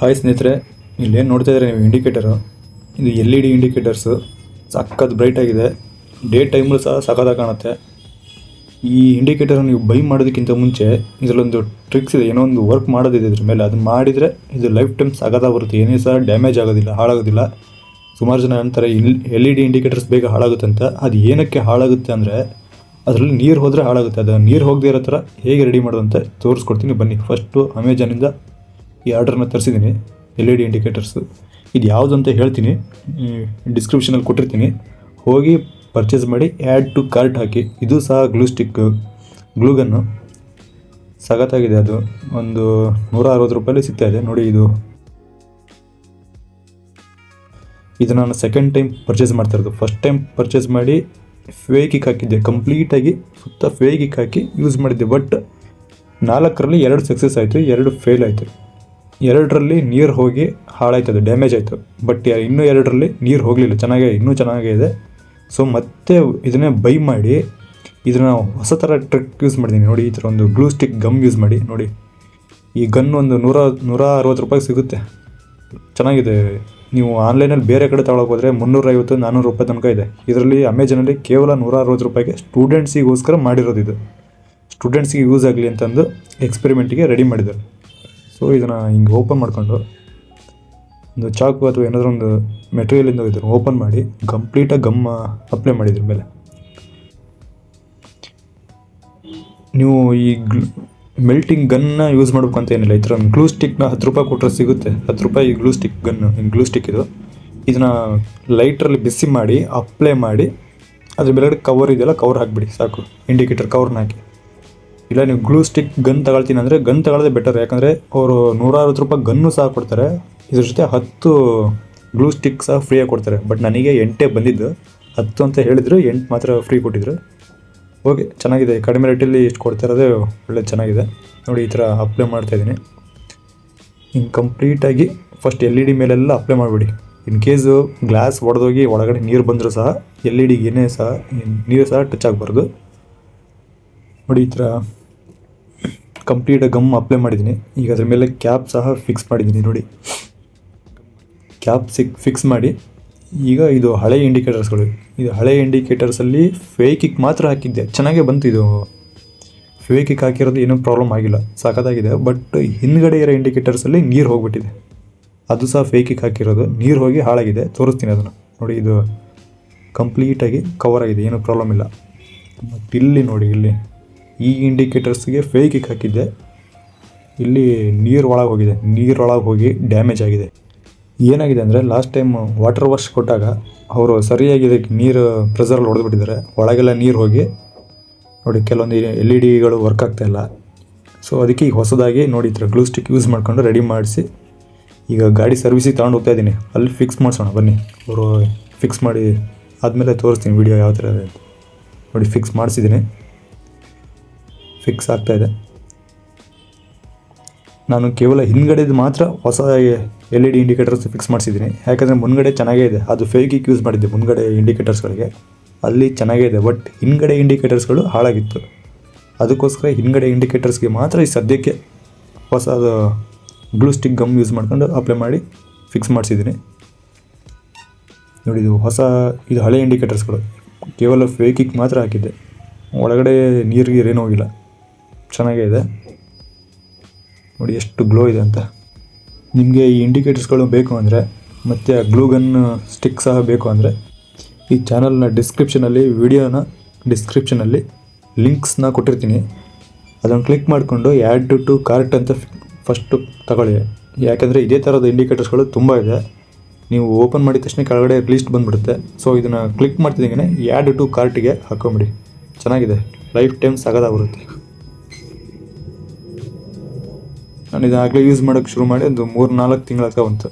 Hi ಸ್ನೇಹಿತರೆ, ಇಲ್ಲೇನು ನೋಡ್ತಾ ಇದ್ದಾರೆ ನೀವು ಇಂಡಿಕೇಟರು. ಇದು LED ಇಂಡಿಕೇಟರ್ಸು. ಸಖತ್ ಬ್ರೈಟ್ ಆಗಿದೆ. ಡೇ ಟೈಮಲ್ಲೂ ಸಹ ಸಖತ್ತಾಗಿ ಕಾಣುತ್ತೆ. ಈ ಇಂಡಿಕೇಟರ್ ನೀವು ಬೈ ಮಾಡೋದಕ್ಕಿಂತ ಮುಂಚೆ ಇದರಲ್ಲೊಂದು ಟ್ರಿಕ್ಸ್ ಇದೆ. ಏನೋ ಒಂದು ವರ್ಕ್ ಮಾಡೋದಿದೆ ಇದ್ರ ಮೇಲೆ. ಅದು ಮಾಡಿದರೆ ಇದು ಲೈಫ್ ಟೈಮ್ ಸಖತ್ತಾಗಿ ಬರುತ್ತೆ. ಏನೇ ಸಹ ಡ್ಯಾಮೇಜ್ ಆಗೋದಿಲ್ಲ, ಹಾಳಾಗೋದಿಲ್ಲ. ಸುಮಾರು ಜನ ಅಂತಾರೆ LED ಇಂಡಿಕೇಟರ್ಸ್ ಬೇಗ ಹಾಳಾಗುತ್ತೆ ಅಂತ. ಅದು ಏನಕ್ಕೆ ಹಾಳಾಗುತ್ತೆ ಅಂದರೆ ಅದರಲ್ಲಿ ನೀರು ಹೋದರೆ ಹಾಳಾಗುತ್ತೆ. ಅದು ನೀರು ಹೋಗದೇ ಇರೋ ಥರ ಹೇಗೆ ರೆಡಿ ಮಾಡೋದು ಅಂತ ತೋರಿಸ್ಕೊಡ್ತೀನಿ ಬನ್ನಿ. ಫಸ್ಟು ಅಮೆಜಾನಿಂದ ಈ ಆರ್ಡ್ರನ್ನ ತರಿಸಿದ್ದೀನಿ, LED ಇಂಡಿಕೇಟರ್ಸು. ಇದು ಯಾವುದು ಅಂತ ಹೇಳ್ತೀನಿ, ಡಿಸ್ಕ್ರಿಪ್ಷನಲ್ಲಿ ಕೊಟ್ಟಿರ್ತೀನಿ. ಹೋಗಿ ಪರ್ಚೇಸ್ ಮಾಡಿ ಆ್ಯಡ್ ಟು ಕಾರ್ಟ್ ಹಾಕಿ. ಇದು ಸಹ ಗ್ಲೂಗನ್ನು ಸಖತ್ತಾಗಿದೆ. ಅದು ಒಂದು 160 ರೂಪಾಯಲ್ಲಿ ಸಿಗ್ತಾಯಿದೆ ನೋಡಿ. ಇದು ನಾನು ಸೆಕೆಂಡ್ ಟೈಮ್ ಪರ್ಚೇಸ್ ಮಾಡ್ತಾ ಇರೋದು. ಫಸ್ಟ್ ಟೈಮ್ ಪರ್ಚೇಸ್ ಮಾಡಿ ಫೇಕಿಗೆ ಹಾಕಿದ್ದೆ, ಕಂಪ್ಲೀಟಾಗಿ ಸುತ್ತ ಫೇಕಿಗೆ ಹಾಕಿ ಯೂಸ್ ಮಾಡಿದ್ದೆ. ಬಟ್ 4ರಲ್ಲಿ 2 ಸಕ್ಸಸ್ ಆಯಿತು, 2 ಫೇಲ್ ಆಯಿತು. 2ರಲ್ಲಿ ನೀರು ಹೋಗಿ ಹಾಳಾಯ್ತದೆ, ಡ್ಯಾಮೇಜ್ ಆಯಿತು. ಬಟ್ ಇನ್ನೂ 2ರಲ್ಲಿ ನೀರು ಹೋಗಲಿಲ್ಲ, ಇನ್ನೂ ಚೆನ್ನಾಗೇ ಇದೆ. ಸೊ ಮತ್ತೆ ಇದನ್ನೇ ಬೈ ಮಾಡಿ ಇದನ್ನು ಹೊಸ ಥರ ಟ್ರಿಕ್ ಯೂಸ್ ಮಾಡಿದ್ದೀನಿ ನೋಡಿ. ಈ ಥರ ಒಂದು ಗ್ಲೂ ಸ್ಟಿಕ್ ಗಮ್ ಯೂಸ್ ಮಾಡಿ ನೋಡಿ. ಈ ಗನ್ ಒಂದು 160 ರೂಪಾಯಿಗೆ ಸಿಗುತ್ತೆ. ಚೆನ್ನಾಗಿದೆ. ನೀವು ಆನ್ಲೈನಲ್ಲಿ ಬೇರೆ ಕಡೆ ತಗೊಳಕ್ಕೆ ಹೋದರೆ 350-400 ರೂಪಾಯಿ ತನಕ ಇದೆ. ಇದರಲ್ಲಿ ಅಮೆಜಾನಲ್ಲಿ ಕೇವಲ 160 ರೂಪಾಯಿಗೆ ಸ್ಟೂಡೆಂಟ್ಸಿಗೋಸ್ಕರ ಮಾಡಿರೋದು. ಇದು ಸ್ಟೂಡೆಂಟ್ಸಿಗೆ ಯೂಸ್ ಆಗಲಿ ಅಂತಂದು ಎಕ್ಸ್ಪೆರಿಮೆಂಟಿಗೆ ರೆಡಿ ಮಾಡಿದ್ದಾರೆ. ಸೊ ಇದನ್ನು ಹಿಂಗೆ ಓಪನ್ ಮಾಡಿಕೊಂಡು ಒಂದು ಚಾಕು ಅಥವಾ ಏನಾದರೂ ಒಂದು ಮೆಟೀರಿಯಲಿಂದ ಇದನ್ನು ಓಪನ್ ಮಾಡಿ ಕಂಪ್ಲೀಟಾಗಿ ಗಮ್ ಅಪ್ಲೈ ಮಾಡಿದ್ರ ಮೇಲೆ. ನೀವು ಈ ಮೆಲ್ಟಿಂಗ್ ಗನ್ನ ಯೂಸ್ ಮಾಡಬೇಕು ಅಂತ ಏನಿಲ್ಲ. ಈ ಥರ ಗ್ಲೂ ಸ್ಟಿಕ್ನ 10 ರೂಪಾಯಿ ಕೊಟ್ಟರೆ ಸಿಗುತ್ತೆ. 10 ರೂಪಾಯಿ glue stick gun, glue stick ಇದು. ಇದನ್ನು ಲೈಟ್ರಲ್ಲಿ ಬಿಸಿ ಮಾಡಿ ಅಪ್ಲೈ ಮಾಡಿ ಅದ್ರ ಮೇಲ್ಗಡೆ ಕವರ್ ಇದೆಯಲ್ಲ, ಕವರ್ ಹಾಕಿಬಿಡಿ ಸಾಕು. ಇಂಡಿಕೇಟರ್ ಕವರ್ನ ಹಾಕಿ. ಇಲ್ಲ ನೀವು ಗ್ಲೂ ಸ್ಟಿಕ್ ಗನ್ ತಗೊಳ್ತೀನಿ ಅಂದರೆ ಗನ್ ತಗೊಳ್ಳೋದೇ ಬೆಟರ್. ಯಾಕಂದರೆ ಅವರು 160 ರೂಪಾಯಿ ಗನ್ನು ಸಹ ಕೊಡ್ತಾರೆ. ಇದ್ರ ಜೊತೆ 10 ಗ್ಲೂ ಸ್ಟಿಕ್ ಸಹ ಫ್ರೀಯಾಗಿ ಕೊಡ್ತಾರೆ. ಬಟ್ ನನಗೆ 8 ಬಂದಿದ್ದು, 10 ಅಂತ ಹೇಳಿದರು, 8 ಮಾತ್ರ ಫ್ರೀ ಕೊಟ್ಟಿದ್ರು. ಓಕೆ, ಚೆನ್ನಾಗಿದೆ. ಕಡಿಮೆ ರೇಟಲ್ಲಿ ಇಷ್ಟು ಕೊಡ್ತಿರೋದೇ ಒಳ್ಳೆದು, ಚೆನ್ನಾಗಿದೆ ನೋಡಿ. ಈ ಥರ ಅಪ್ಲೈ ಮಾಡ್ತಾಯಿದ್ದೀನಿ. ಹಿಂಗೆ ಕಂಪ್ಲೀಟಾಗಿ ಫಸ್ಟ್ LED ಮೇಲೆಲ್ಲ ಅಪ್ಲೈ ಮಾಡಿಬಿಡಿ. ಇನ್ ಕೇಸು ಗ್ಲಾಸ್ ಒಡೆದೋಗಿ ಒಳಗಡೆ ನೀರು ಬಂದರೂ ಸಹ LED ಏನೇ ಸಹ ನೀರು ಸಹ ಟಚ್ ಆಗಬಾರ್ದು ನೋಡಿ. ಈ ಥರ ಕಂಪ್ಲೀಟಾಗಿ ಗಮ್ ಅಪ್ಲೈ ಮಾಡಿದ್ದೀನಿ. ಈಗ ಅದ್ರ ಮೇಲೆ ಕ್ಯಾಪ್ ಸಹ ಫಿಕ್ಸ್ ಮಾಡಿದ್ದೀನಿ ನೋಡಿ. ಕ್ಯಾಪ್ ಫಿಕ್ಸ್ ಮಾಡಿ ಈಗ ಇದು ಹಳೆ ಇಂಡಿಕೇಟರ್ಸ್ಗಳು. ಇದು ಹಳೆ ಇಂಡಿಕೇಟರ್ಸಲ್ಲಿ ಫೇಕಿಗೆ ಮಾತ್ರ ಹಾಕಿದ್ದೆ, ಚೆನ್ನಾಗೇ ಬಂತು. ಇದು ಫೇಕಿಗೆ ಹಾಕಿರೋದು ಏನೂ ಪ್ರಾಬ್ಲಮ್ ಆಗಿಲ್ಲ, ಸಖತ್ತಾಗಿದೆ. ಬಟ್ ಹಿಂದ್ಗಡೆ ಇರೋ ಇಂಡಿಕೇಟರ್ಸಲ್ಲಿ ನೀರು ಹೋಗಿಬಿಟ್ಟಿದೆ. ಅದು ಸಹ ಫೇಕಿಗೆ ಹಾಕಿರೋದು, ನೀರು ಹೋಗಿ ಹಾಳಾಗಿದೆ. ತೋರಿಸ್ತೀನಿ ಅದನ್ನು ನೋಡಿ. ಇದು ಕಂಪ್ಲೀಟಾಗಿ ಕವರ್ ಆಗಿದೆ, ಏನೂ ಪ್ರಾಬ್ಲಮ್ ಇಲ್ಲ. ಮತ್ತು ಇಲ್ಲಿ ನೋಡಿ, ಇಲ್ಲಿ ಈ ಇಂಡಿಕೇಟರ್ಸ್ಗೆ ಫೇಕಿಗೆ ಹಾಕಿದ್ದೆ. ಇಲ್ಲಿ ನೀರು ಒಳಗೆ ಹೋಗಿ ಡ್ಯಾಮೇಜ್ ಆಗಿದೆ. ಏನಾಗಿದೆ ಅಂದರೆ ಲಾಸ್ಟ್ ಟೈಮ್ ವಾಟರ್ ವಾಶ್ ಕೊಟ್ಟಾಗ ಅವರು ಸರಿಯಾಗಿ ಇದಕ್ಕೆ ನೀರು ಪ್ರೆಸರಲ್ಲಿ ಹೊಡೆದ್ಬಿಟ್ಟಿದ್ದಾರೆ. ಒಳಗೆಲ್ಲ ನೀರು ಹೋಗಿ ನೋಡಿ ಕೆಲವೊಂದು LEDಗಳು ವರ್ಕ್ ಆಗ್ತಾಯಿಲ್ಲ. ಸೊ ಅದಕ್ಕೆ ಈಗ ಹೊಸದಾಗಿ ನೋಡಿ ಈ ಥರ ಗ್ಲೂ ಸ್ಟಿಕ್ ಯೂಸ್ ಮಾಡ್ಕೊಂಡು ರೆಡಿ ಮಾಡಿಸಿ ಈಗ ಗಾಡಿ ಸರ್ವಿಸಿಗೆ ತಗೊಂಡು ಹೋಗ್ತಾ ಇದ್ದೀನಿ. ಅಲ್ಲಿ ಫಿಕ್ಸ್ ಮಾಡಿಸೋಣ ಬನ್ನಿ. ಅವರು ಫಿಕ್ಸ್ ಮಾಡಿ ಆದಮೇಲೆ ತೋರಿಸ್ತೀನಿ ವಿಡಿಯೋ ಯಾವ ಥರ ಇದೆ ನೋಡಿ. ಫಿಕ್ಸ್ ಮಾಡಿಸಿದ್ದೀನಿ, ಫಿಕ್ಸ್ ಆಗ್ತಾಯಿದೆ. ನಾನು ಕೇವಲ ಹಿಂದ್ಗಡೆದು ಮಾತ್ರ ಹೊಸ LED ಇಂಡಿಕೇಟರ್ಸ್ ಫಿಕ್ಸ್ ಮಾಡಿಸಿದ್ದೀನಿ. ಯಾಕಂದರೆ ಮುನ್ಗಡೆ ಚೆನ್ನಾಗೇ ಇದೆ. ಅದು ಫೇಕಿಗೆ ಯೂಸ್ ಮಾಡಿದ್ದೆ ಮುನ್ಗಡೆ ಇಂಡಿಕೇಟರ್ಸ್ಗಳಿಗೆ, ಅಲ್ಲಿ ಚೆನ್ನಾಗೇ ಇದೆ. ಬಟ್ ಹಿಂದ್ಗಡೆ ಇಂಡಿಕೇಟರ್ಸ್ಗಳು ಹಾಳಾಗಿತ್ತು. ಅದಕ್ಕೋಸ್ಕರ ಹಿಂದ್ಗಡೆ ಇಂಡಿಕೇಟರ್ಸ್ಗೆ ಮಾತ್ರ ಈ ಸದ್ಯಕ್ಕೆ ಹೊಸದು ಗ್ಲೂ ಸ್ಟಿಕ್ ಗಮ್ ಯೂಸ್ ಮಾಡ್ಕೊಂಡು ಅಪ್ಲೈ ಮಾಡಿ ಫಿಕ್ಸ್ ಮಾಡಿಸಿದ್ದೀನಿ ನೋಡಿ. ಇದು ಹಳೆ ಇಂಡಿಕೇಟರ್ಸ್ಗಳು, ಕೇವಲ ಫೇಕಿಗೆ ಮಾತ್ರ ಹಾಕಿದ್ದೆ. ಒಳಗಡೆ ನೀರಿಗೆ ಏನೂ ಹೋಗಿಲ್ಲ, ಚೆನ್ನಾಗೇ ಇದೆ ನೋಡಿ ಎಷ್ಟು ಗ್ಲೋ ಇದೆ ಅಂತ. ನಿಮಗೆ ಈ ಇಂಡಿಕೇಟರ್ಸ್ಗಳು ಬೇಕು ಅಂದರೆ ಮತ್ತು ಆ ಗ್ಲೂ ಗನ್ ಸ್ಟಿಕ್ ಸಹ ಬೇಕು ಅಂದರೆ ಈ ಚಾನಲ್ನ ವಿಡಿಯೋನ ಡಿಸ್ಕ್ರಿಪ್ಷನಲ್ಲಿ ಲಿಂಕ್ಸ್ನ ಕೊಟ್ಟಿರ್ತೀನಿ. ಅದನ್ನು ಕ್ಲಿಕ್ ಮಾಡಿಕೊಂಡು ಆ್ಯಡ್ ಟು ಕಾರ್ಟ್ ಅಂತ ಫಸ್ಟು ತಗೊಳ್ಳಿ. ಯಾಕೆಂದರೆ ಇದೇ ಥರದ ಇಂಡಿಕೇಟರ್ಸ್ಗಳು ತುಂಬ ಇದೆ. ನೀವು ಓಪನ್ ಮಾಡಿದ ತಕ್ಷಣ ಕೆಳಗಡೆ ಲೀಸ್ಟ್ ಬಂದುಬಿಡುತ್ತೆ. ಸೊ ಇದನ್ನು ಕ್ಲಿಕ್ ಮಾಡ್ತಿದ್ದಂಗೆ ಆ್ಯಡ್ ಟು ಕಾರ್ಟಿಗೆ ಹಾಕೊಂಬಿಡಿ. ಚೆನ್ನಾಗಿದೆ, ಲೈಫ್ ಟೈಮ್ ಬರುತ್ತೆ. ನಾನು ಇದಾಗಲೇ ಯೂಸ್ ಮಾಡೋಕ್ಕೆ ಶುರು ಮಾಡಿ ಒಂದು 3-4 ತಿಂಗಳ ಬಂತು.